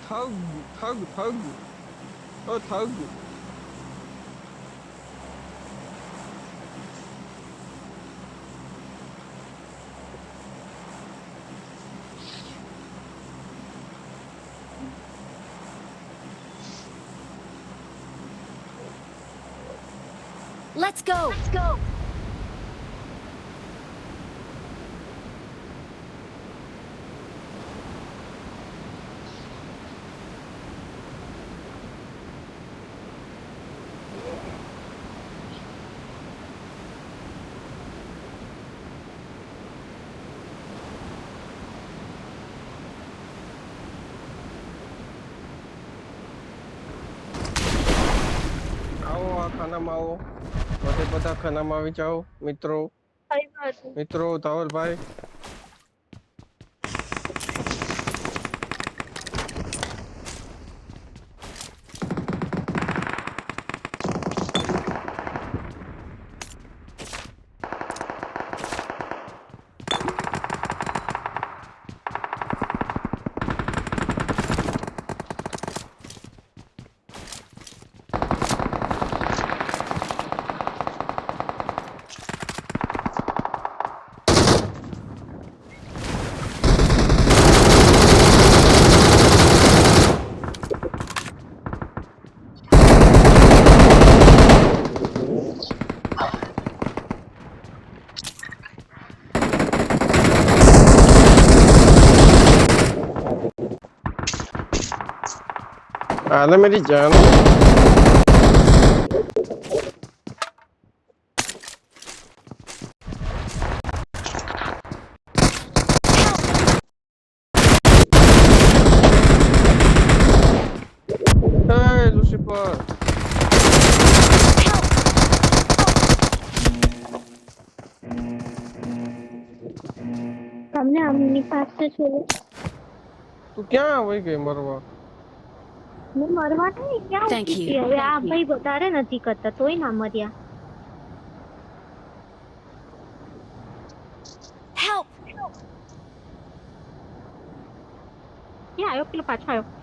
Thug, thug. Oh, thug. Let's go. Let's go. આવો આ ખાનામાં આવો બધે બધા ખાનામાં આવી જાઓ મિત્રો ધવલભાઈ आना मेरी जान लूसीफर તમને આમની પાસે છે तू क्या वही गई मरवा હું મરવા નહીં ક્યાં Thank ઉઠી you. હતી? હવે આ ભાઈ વધારે નથી કરતા તોય ના મર્યા Help. ક્યાં આવ્યો પેલો પાછો આવ્યો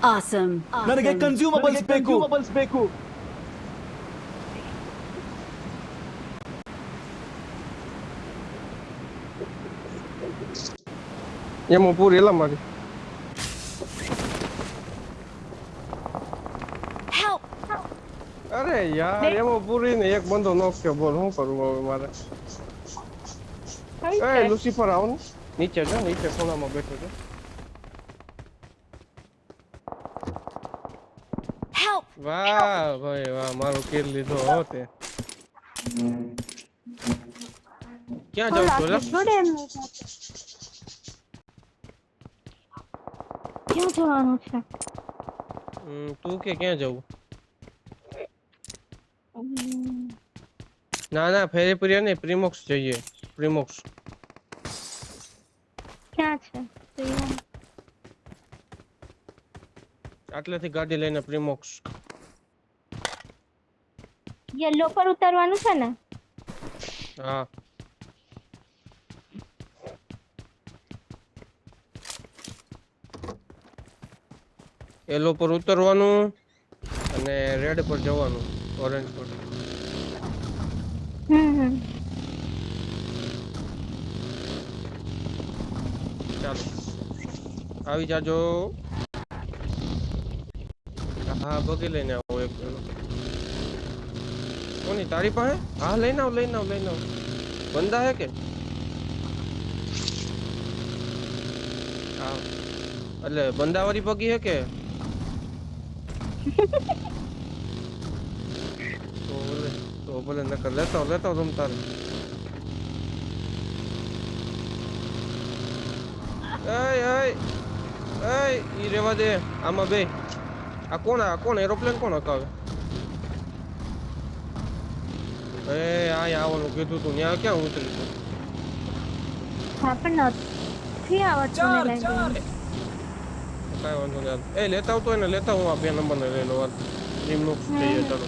Awesome. ನನಗೆ ಕನ್ಸ್ಯೂಮಬಲ್ಸ್ ಬೇಕು એમાં પૂરી એલા મારી Help. અરે યાર એમાં પૂરી ને એક બંદો નોખ્યો બોલ શું કરવું હવે મારે એ લૂસીફર આવો ને નીચે જો નીચે ખૂણામાં બેઠો છે Help. વાહ ભાઈ વાહ મારો કિલ લીધો હો તે ક્યાં જાવ છો લા ક્યાં જવાનું છે તું કે ક્યાં જવું ના ના ફેરી પ્રિયા નહીં પ્રીમોક્સ જઈએ પ્રીમોક્સ ક્યાં છે આટલેથી ગાડી લઈને પ્રીમોક્સ યલો પર ઉતરવાનું છે ને હા येलो पर उतरવાનું અને રેડ પર જવાનું ઓરેન્જ પર ચાલો આવી જાજો હા બગી લઈને આવો એક કોની તારી પાસે હા લઈને આવ બંદા હે કે હા એટલે બંદાવાળી બગી હે કે તો બોલે નકર લેતો રમતા રે ઈ રેવા દે આમાં બે આ કોણ એરોપ્લેન કોણ હકાવે એ આ આવવાનું કીધું તું ત્યાં ક્યાં ઉતરી તું હા પણ નથી આવડતું ને Charge, charge. લેન્ડિંગ. કાંઈ વાંધો નહીં એ લેતા આવતો હોય ને લેતા હું આ 2 નંબરને લઈ લો રીમનું જઈએ ચાલો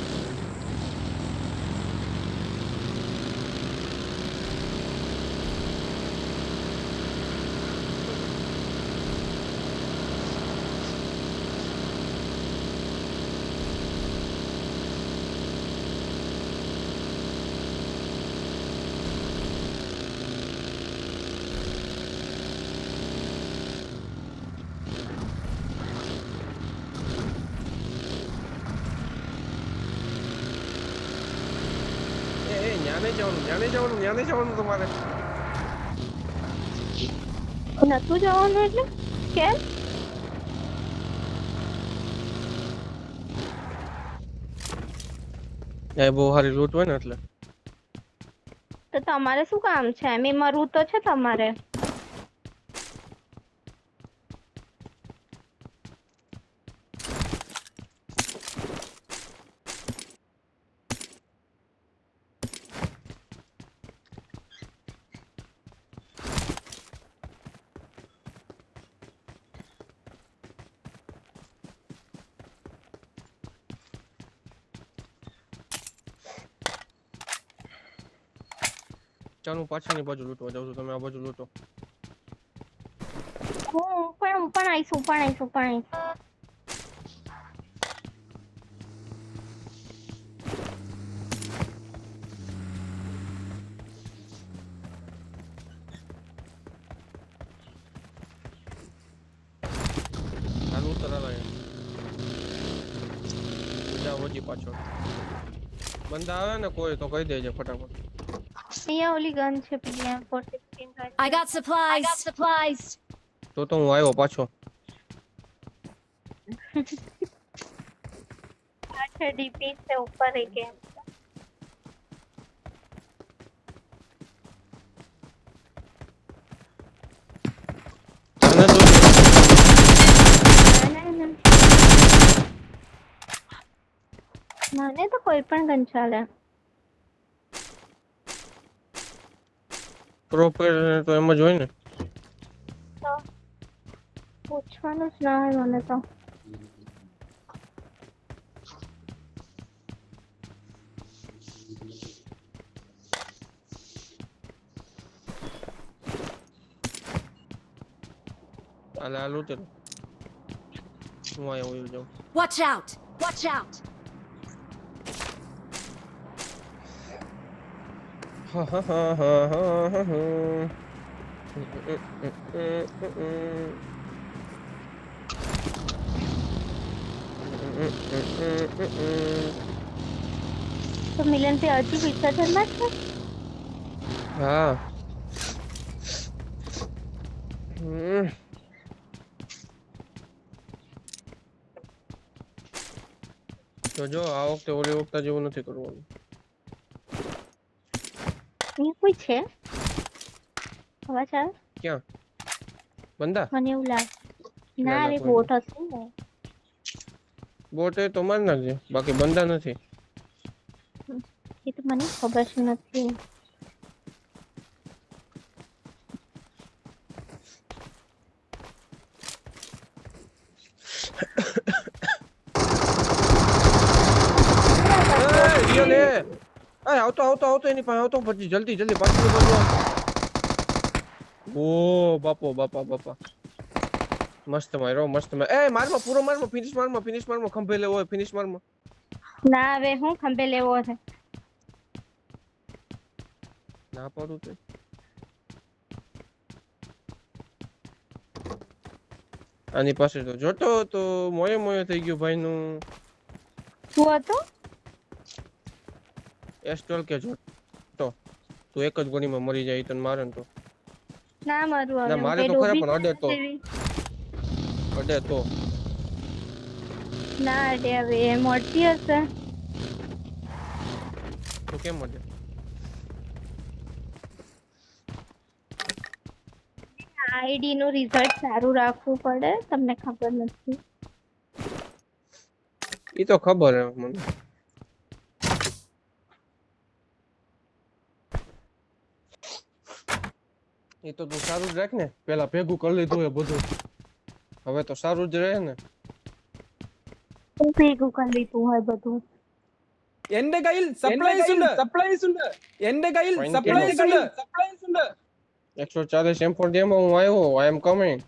ન્યાને જવાનું તમારે નતું જવાનું એટલે કેમ? એ બહુ સારી લૂંટ હોય ને એટલે તો તમારે શું કામ છે? એમ મરવું તો છે તમારે. ચાલ હું પાછળની બાજુ લૂંટવા જાઉં છું તમે આ બાજુ લૂંટો હું પણ આવીશ. ચાલુ ઉતરા જાવ હજી પાછળ બંદા આવે ને કોઈ તો કહી દેજે ફટાફટ અહીંયા ઓલી ગન છે પેલી M416 I got supplies. તો હું આવ્યો પાછો अच्छा डीपी से ऊपर एक है મને તો કોઈ પણ ગન ચાલે પ્રોપર તો એમ જ હોય ને તો પૂછવાનું જ ના હોય મને તો આલે આ લૂંટે હું આયો હોઈ જાઉં Watch out. હા હા હા હા હા હા तो मिलन पे अर्जी पीछा चलना है હા તો જો આ વખતે ઓલી વખતે જેવું નથી કરવાનું ये कोई છે આવાજ આવે ક્યાં બંદા મને એવું લાગે ના, ના રે કોઈ બોટ હશે ને બોટ એ તો માર નાખજે બાકી બંદા નથી એ તો મને ખબર જ નથી રિયલ એ આવતો એની પાસે આવતો પછી જલ્દી પાછળ બાજુ ઓ બાપા મસ્ત એ મારમાં પૂરો મારમાં ફિનિશ મારમાં ખંભે લેવો હોય ફિનિશ મારમાં ના હવે હું ખંભે લેવો છે ના પાડું તે આની પાસે તો જોતો તો મોયે થઈ ગયું ભાઈ નું શું હતું S12 કે જોતો તું એક જ ગોળીમાં મરી જાય તને મારે ને તો ના મારું ના મારે તો ખરા પણ અડે તો ના અડે હવે મોટી હશે તો કેમ અડે આઈડી નું રિઝલ્ટ સારું રાખવું પડે તમને ખબર નથી ઈ તો ખબર હે મને એ તો તું સારું જ રાખ ને, પેલા ભેગું કરી લીધું એ બધું, હવે તો સારું જ રહે ને. હું ભેગું કરી લીધું હોય બધું. എന്റെ കയ്യിൽ സപ്ലൈസ് ഉണ്ട്. എന്റെ കയ്യിൽ Fine, സപ്ലൈസ് ഉണ്ട്. 140 M4 ડેમો હું આવ્યો, આઈ એમ કમિંગ.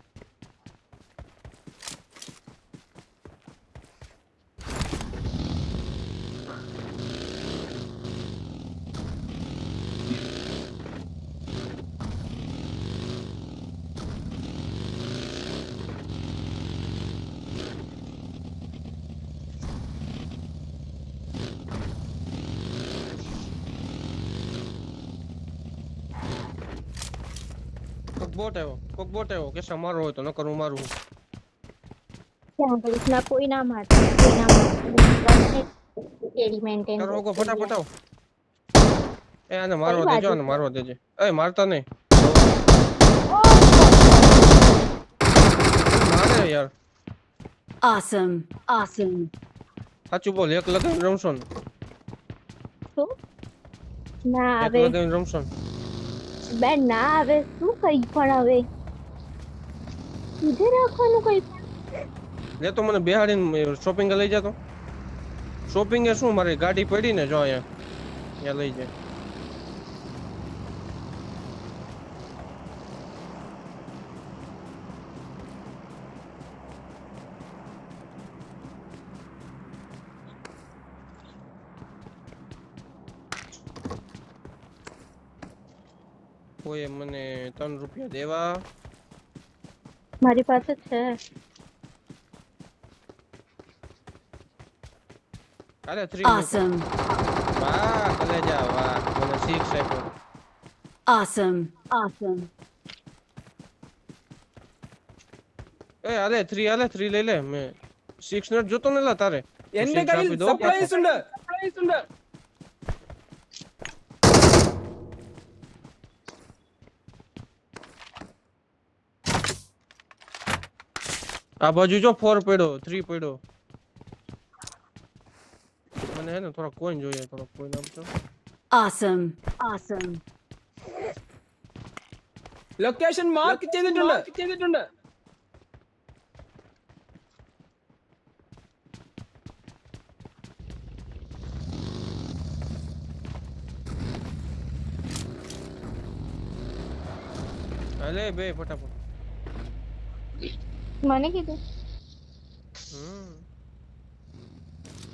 કોક બોટ આવ્યો કે મારો હોય તો નકર હું મારું. ત્યાં ઘડીક ના કોઈ ના મારતો, કોઈ ના મારતો. કેરી મેન્ટેન તારો હોગો ફટાફટ આવ. એ આને મારવા કઈ દેજો, આને મારવા દેજે. એ મારતા નહીં. મારે યાર. Awesome. Awesome. સાચું બોલ, એક લગાવીને રમશો ને? શું? ના એક આવે લગાવીને રમશો ને? બેન, ના આવે શું કઈ પણ હવે સીધે રાખવાનું કઈ પણ. લે તો મને બેહાડીને શોપિંગ લઈ જાતો. શોપિંગ એ શું, મારી ગાડી પડી ને જો અહીંયા લઈ જાય. કોઈ મને 3 રૂપિયા દેવા. મારી પાસે છે. અરે 3 Awesome. વાહ કલેજા વાહ, મને 6 આપ્યો. Awesome. Awesome. એ હાલે 3 લઈ લે. મે 6 નોટ જોતો ને લા તારે. എന്റെ Six കയ്യിൽ આપી દો. സപ്ലൈസ് ഉണ്ട്. આ બાજુ જો 4 પડ્યો, 3 પડ્યો. મને હે ને થોડા કોઈન જોઈએ, થોડા કોઈન આપજો. Awesome. Awesome. ലൊക്കേഷൻ മാർക്ക് ചെയ്തിട്ടുണ്ട്. હાલે બે ફટાફટ. મને કીધું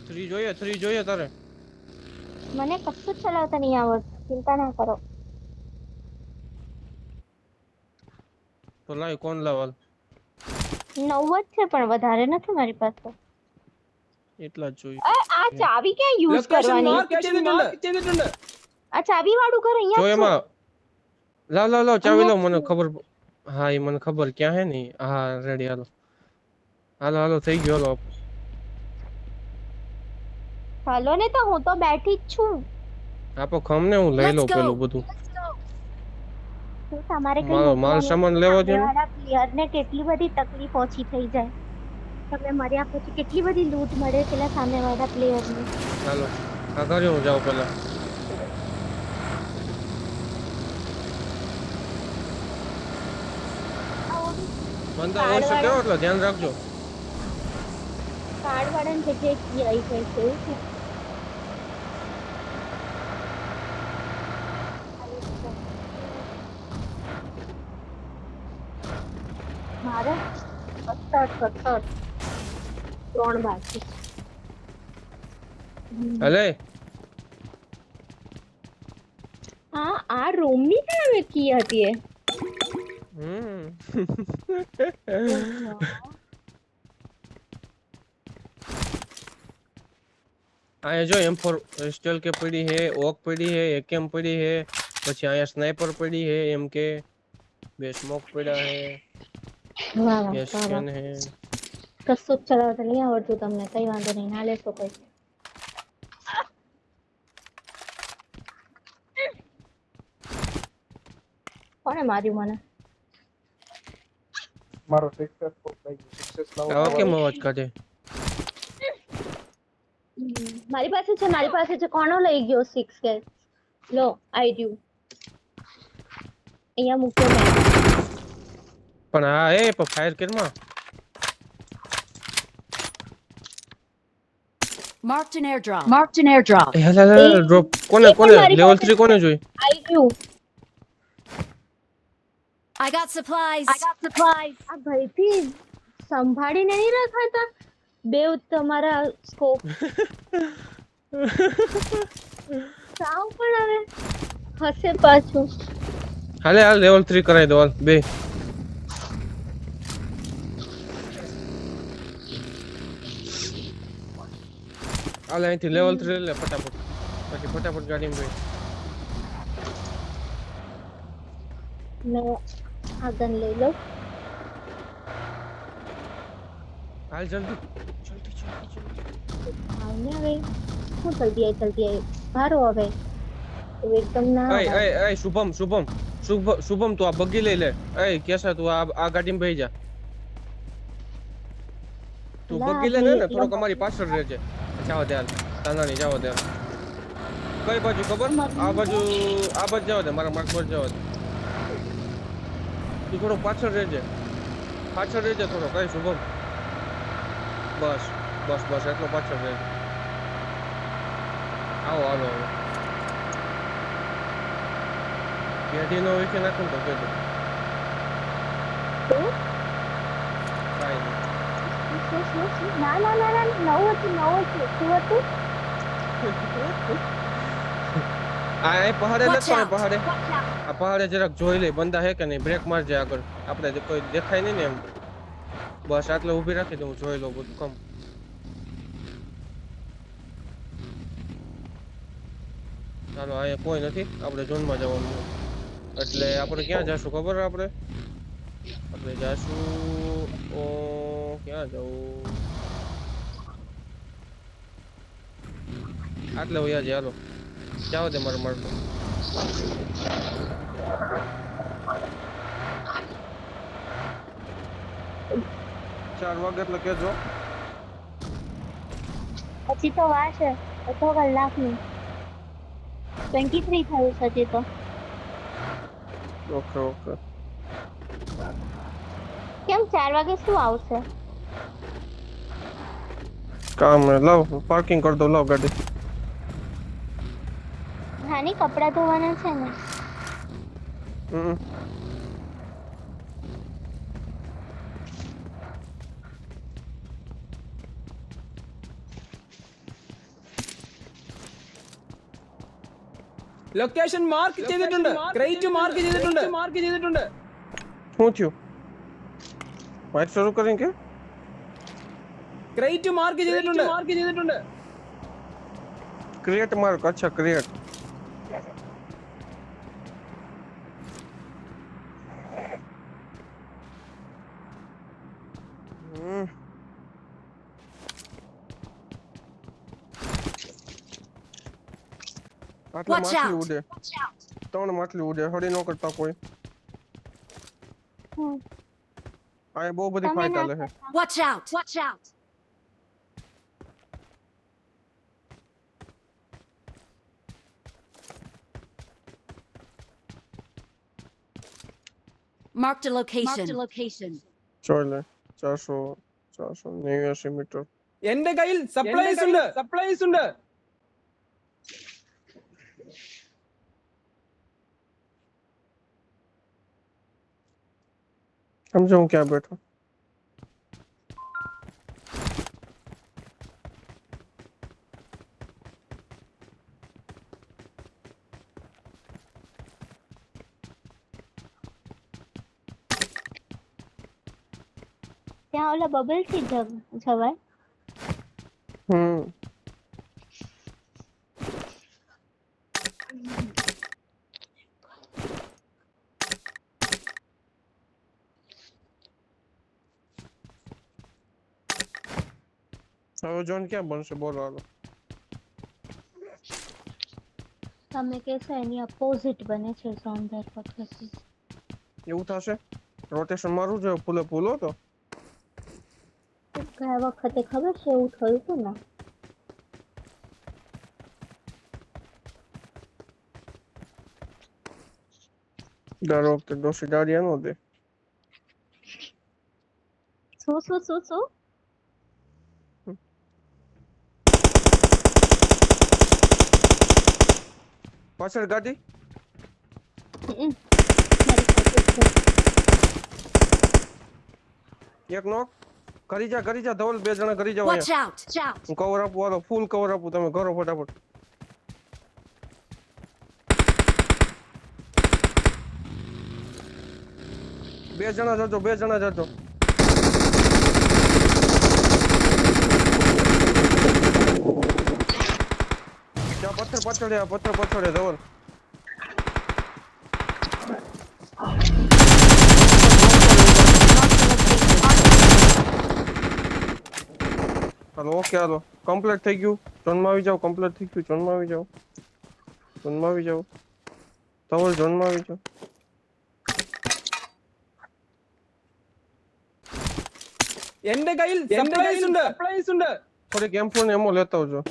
3 જોઈએ તારે. મને કશું જ ચલાવતા નહીં આવડતું, ચિંતા ના કરો. તો લાય કોણ લાવલ. 9 જ છે પણ વધારે નથી મારી પાસે. એટલા જ જોઈએ. આ ચાવી ક્યાં યુઝ ലൊക്കേഷൻ કરવાની? മാർക്ക് ചെയ്തിട്ടുണ്ട്. આ ચાવી વાળું ઘર જો અહીંયા જ છે. એમાં લાવ ચાવી લાવ, મને ખબર. હા એ મને ખબર ક્યાં હે ને. હા રેડી, હાલો થઈ ગયો. હાલો હાલો ને, તો હું તો બેઠી જ છું. આપો ખમને, હું લઈ Let's લઉં go. પેલું બધું. તો તમારે કઈ મારો સામાન લેવો છે ને. પ્લેયર ને કેટલી બધી તકલીફ ઓછી થઈ જાય. તમે મર્યા પછી કેટલી બધી લૂટ મળે પેલા સામેવાળા પ્લેયર ને. હાલો આ ઘરે હું જાઉં પેલા. બંદા હોય શકે એટલે ધ્યાન રાખજો. કાર્ડ વાળાની જગ્યાએ કી આવી જાય છે એવું છે. મારે 17 3 બાકી. હલે આ રૂમ ની સામે કી હતી એ. आया जो M4 स्टेल के पड़ी है, ओक पड़ी है, एकम पड़ी है, પછી આયા સ્નાઈપર પડી है, MK બે સ્મોક પડ્યા है, વાહ વાહ ગેસ વાહ કેન है. કશું જ ચલાવતા નહીં આવડતું તમને, કઈ વાંધો નહીં, ના લેશો કઈ. કોણે માર્યું મને? મારો સક્સેસ લાવો. આવા કેમ અવાજ કાઢે? મારી પાસે છે. કોનો લઈ ગયો 6 કે? લો આઈ ડ્યુ. અહીંયા મૂક્યો મેં. પણ હા એ પણ ફાયર કેરમાં Marked an airdrop. Marked an airdrop. એ હાલ ડ્રોપ કોને એ પણ કોને મારી લેવલ પાસે 3 કોને જોઈ આઈ ગયું. I got supplies. I got supplies. આ ભયથી સંભાળીને નહીં રખાતા બેવ તમારા સ્કોપ. સાવ પણ હવે હશે પાછું. હાલે હાલ લેવલ 3 કરાવી દો હાલ બે હાલ અહીંથી લેવલ 3 લે ફટાફટ પછી ફટાફટ ગાડીમાં બેસ મેં આ ગન લઈ લઉં. હાલ જલ્દી જલ્દી જલ્દી આવને હવે હું જલ્દી આવી ભારો હવે એકદમ ના એ એ એ શુભમ શુભમ શુભમ તું આ બગી લઈ લે એ કેસા તું આ ગાડીમાં બેહી જા તું લા, બગી લે ને ભાઈ, થોડોક અમારી પાછળ રહેજે જાવ દે હાલ તાનાની જાવ દે કઈ બાજુ ખબર આ બાજુ જાવ દે મારા માર્ક પર જાવ દે તું થોડો પાછળ રહેજે થોડો કઈ શુભમ બસ બસ બસ એટલો પાછળ રહેજે આવો હાલો હવે કેડીનો વિશે નાખું તો કેજો તો કાઈ નહીં ના નવું હતું શું હતું. આ પહાડે Watch નથી out. પહાડે આ પહાડે જરાક જોઈ લે બંદા હે કે નહીં બ્રેક મારજે આગળ આપણે કોઈ દેખાય નહીં ને એમ બસ આટલે ઊભી રાખી દઉં જોઈ લો બધું કમ ચાલો અહીંયા કોઈ નથી આપણે ઝોનમાં જવાનું છે. એટલે આપણે ક્યાં જાશું ખબર આપણે જાશું ક્યાં જવું આટલે વયા જાય હાલો જાઓ દે મારો મારતો 4 વાગે એટલે કેજો હજી તો વાર છે અડધો કલાકની 23 થયું છે હજી તો. ઓકે ઓકે કેમ 4 વાગે શું આવશે. કામ હે લાવ પાર્કિંગ કર દો લાવ ગાડી હાની કપડા ધોવાના છે ને. હમ ലൊക്കേഷൻ മാർക്ക് ചെയ്തിട്ടുണ്ട് ക്രേറ്റ് മാർക്ക് ചെയ്തിട്ടുണ്ട് શું થયું વાઇટ શરૂ કરીને કે ക്രേറ്റ് മാർക്ക് ചെയ്തിട്ടുണ്ട് ક્રિએટ માર્ક અચ્છા ક્રિએટ આટલે Watch માછલી out. ઉડે 3 માછલી ઉડે હળી ન કરતા કોઈ હમ. આ બહુ બધી તમે ફાઇટ ના આલે છે Watch out. Watch out. Marked a location. Marked a location. જોઈ લે 489 મીટર എന്റെ കയ്യിൽ സപ്ലൈസ് ഉണ്ട് સમજો હું ક્યાં બેઠો ત્યાં ઓલા બબલ થી જવાય. હમ હવે જોન ક્યાં બનશે બોલો હાલો તમે કહેશો એની અપોઝિટ બને છે ઝોન દર પછી. એવું થશે રોટેશન મારું જોઈએ ફૂલે ફૂલો તો ગયા વખતે ખબર છે એવું થયું હતું ને. દર વખતે ડોસી દાડિયા નો દે. શું પાછળ ગાડી. મારી પાસે છે. એક નોક. કરી જા ધવલ, 2 જણા કરી જાવ Watch અહીંયા. out! હું કવર આપું, હાલો ફૂલ કવર આપું, તમે કરો ફટાફટ. બે જણા જજો. ત્યાં પથ્થર પાછળ ધવલ. હાલો ઓકે, હાલો કમ્પ્લીટ થઈ ગયું. ઝોનમાં આવી જાવ. ઝોનમાં આવી જાવ. ધવલ ઝોનમાં આવી જાવ. എന്റെ കയ്യിൽ സപ്ലൈസ് ഉണ്ട്. થોડીક M4 ને એમો લેતા આવજો.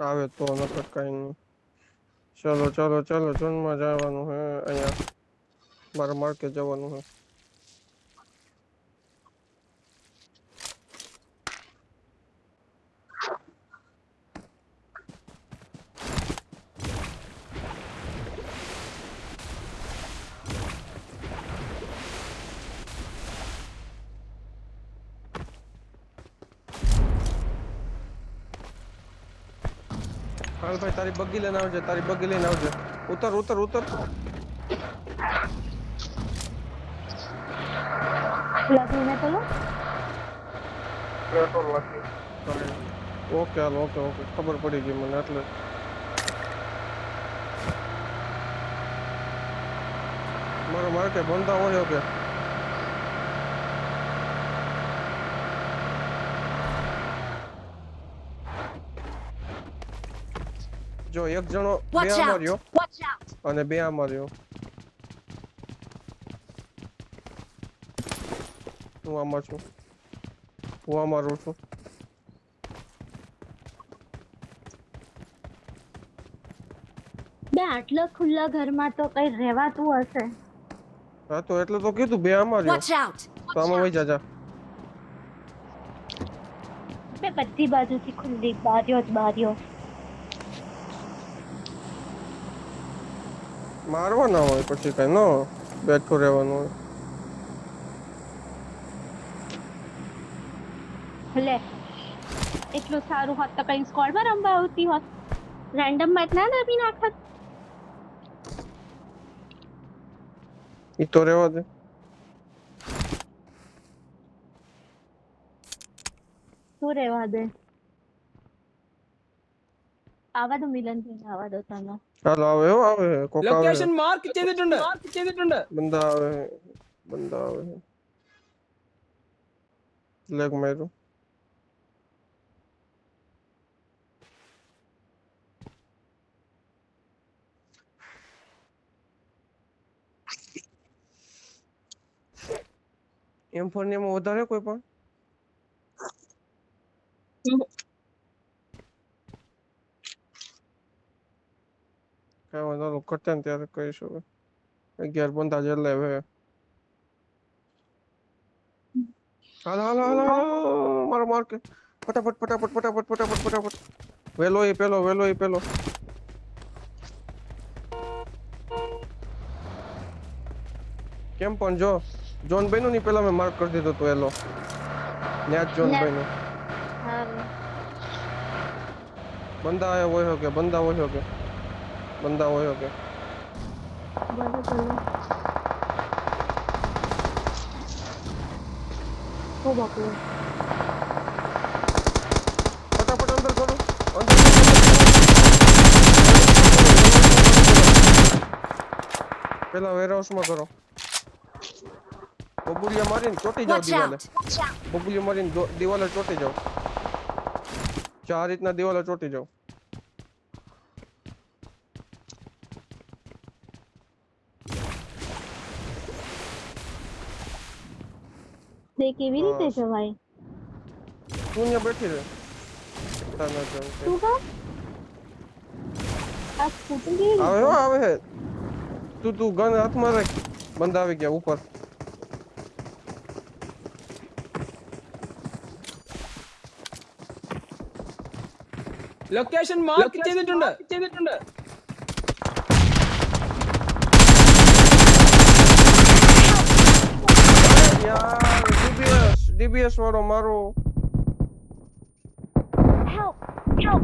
આવે તો નકર કઈ નહીં. ચાલો ઝોનમાં જવાનું હે. અહીંયા મારે માર્કેટ જવાનું હે. હાલ ભાઈ, તારી બગી લઈને આવજે. ઉતર. લગીને તો લો. Petrol lucky. ઓકે હાલ. ઓકે ખબર પડી ગઈ મને. એટલે મારો માર્કેટ બંધા હોય કે જો એક જણો બે Watch આમાં out! રહ્યો Watch out! અને બે આમાં રહ્યો. હું આમાં છું. બે આટલા ખુલ્લા ઘરમાં તો કઈ રહેવાતું હશે. હા તો એટલે તો કીધું બે આમાં રહ્યો. Watch out! તો આમાં વઈ જા. બે બધી બાજુથી ખુલ્લી બારીઓ. મારવાના હોય પછી કઈ ન બેઠું રહેવાનું હોય. લે એટલું સારું હોત તો કઈ સ્કોડમાં રમવા આવતી હોત. રેન્ડમ મેચ ના દબી નાખત. ઈ તો રહેવા દે. શું રહેવા દે. આવા દો મિલન ભાઈ, આવા દો તમે. હાલો આવે. કોક આવે. ലൊക്കേഷൻ മാർക്ക് ചെയ്തിട്ടുണ്ട്. બંદા આવે. લેગ માર્યો. M4 ને એમાં વધારે કોઈ પણ કઈ વાંધો નહીં, કરતા ને ત્યારે કહીશું. 11 બંદા જેટલા હવે. હાલો મારો માર્ક ફટાફટ. વેલો એ પેલો. કેમ પણ જો જોન બન્યું ની પેલા મેં માર્ક કરી દીધો તો એલો ન્યા જોન બન્યું. બંદા આયા હોય કે બંદા હોય કે ઓ બાપુ. ફટાફટ અંદર કરો. પેલા વેરહાઉસ માં કરો. બબુલિયા મારીને ચોટી જાવ દિવાલે. બબુલિયા મારીને દિવાલે ચોટી જાવ. આ રીતના દિવાલે ચોટી જાવ. તે કેવી રીતે જવાય? તું અહીંયા બેઠી રહે. તું કા? આ સ્કૂટર કેવી આવે રીતે? હો આવે હે તું ગન હાથમાં રાખ બંદા આવી ગયા ઉપર ലൊക്കേഷൻ മാർക്ക് ചെയ്തിട്ടുണ്ട്. યાર ડીબીએસ વાળો મારો Help! Help!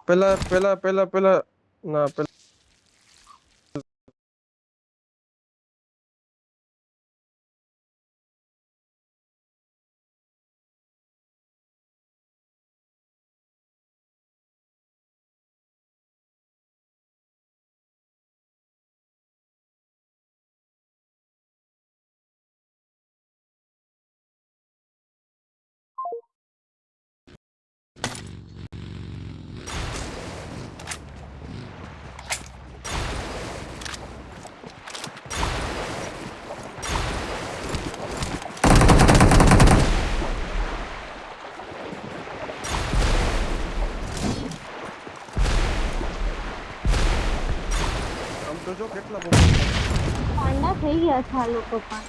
પેલા ના પેલા આમ તો જો કેટલા બહુ પાંડા થઈ ગયા છે આ લોકો પણ.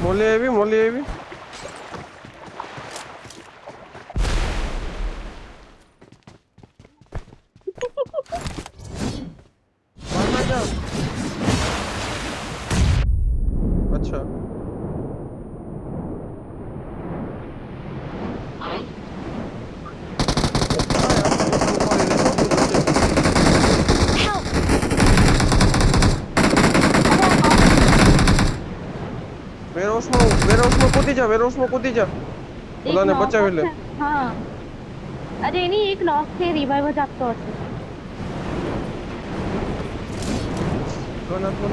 મોલી આવી મારના જા અચ્છા વેરહાઉસમાં કૂદી જા એક ઓલાને knock બચાવી લે હશે. હા અરે એની એક નોક છે રિવાઇવ જ આપતો હશે. ગન હાથમાં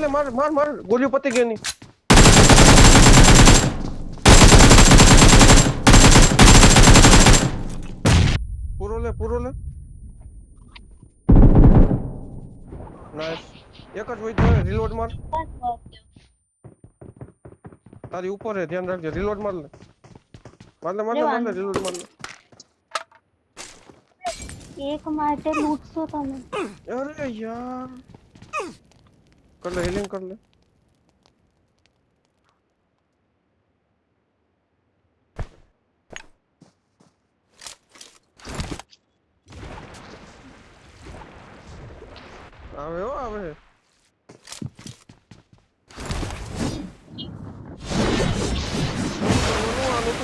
લે માર ગોલીઓ પતી ગઈ ની પૂરો લે નાઈસ એક જ હોય તો રીલોડ માર બસ બસ. તારી ઉપર હે ધ્યાન રાખજે રીલોડ માર લે અરે વાંધો રીલોડ માર લે એક માટે લૂટશો તમે. અરે યાર કર લે હીલિંગ કર લે આવે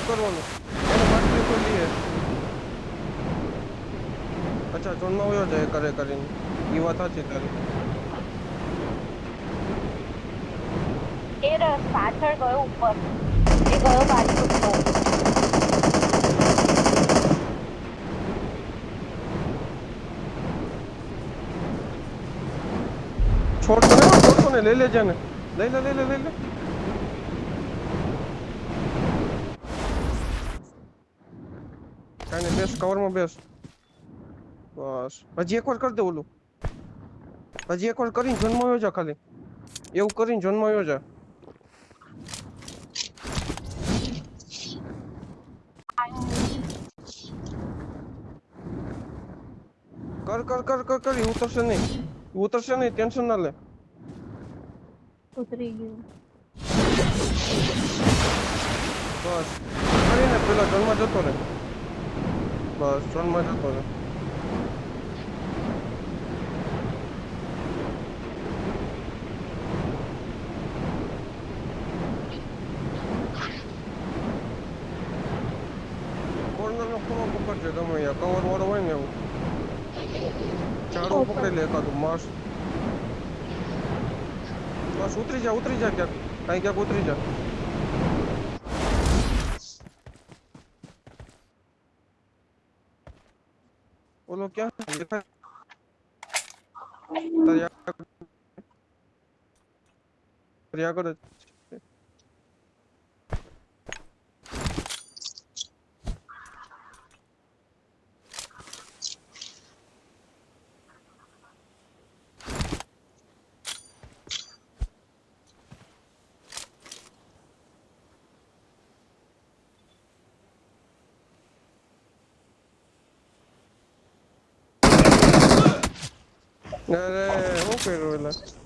કરવાનું એને બાટલી ખોલી અચ્છા ચોનમાં વયો જાય કરીને ઈ વાત સાચી તારી એ પાછળ ગયો ઉપર. એ ગયો પાછળ ઉપર. છોડતો ને લઈ લેજે ને લઈ લે કાંઈ નહીં બેસ કવરમાં બેસ બસ હજી એકવાર કરી દે ઓલું હજી એકવાર કરીને જન્માયો જા ખાલી એવું કરીને જન્માયો જા કર ઉતરશે નહીં ટેન્શન ના લે ઉતરી ગયું. બસ કરીને પેલા જન્મમાં જતો રહે બસ જન્મમાં જતો રહે કોર્નરનો ખૂણો પકડજે ગમે યા કવર વાળો હોય ને એવું ઝાડું પકડી લે એકાદું માસ બસ ઉતરી જા ક્યાંક ઉતરી જા ઓલો ક્યાં દેખાય તારી આગળ જ અરે હું કર્યું એટલે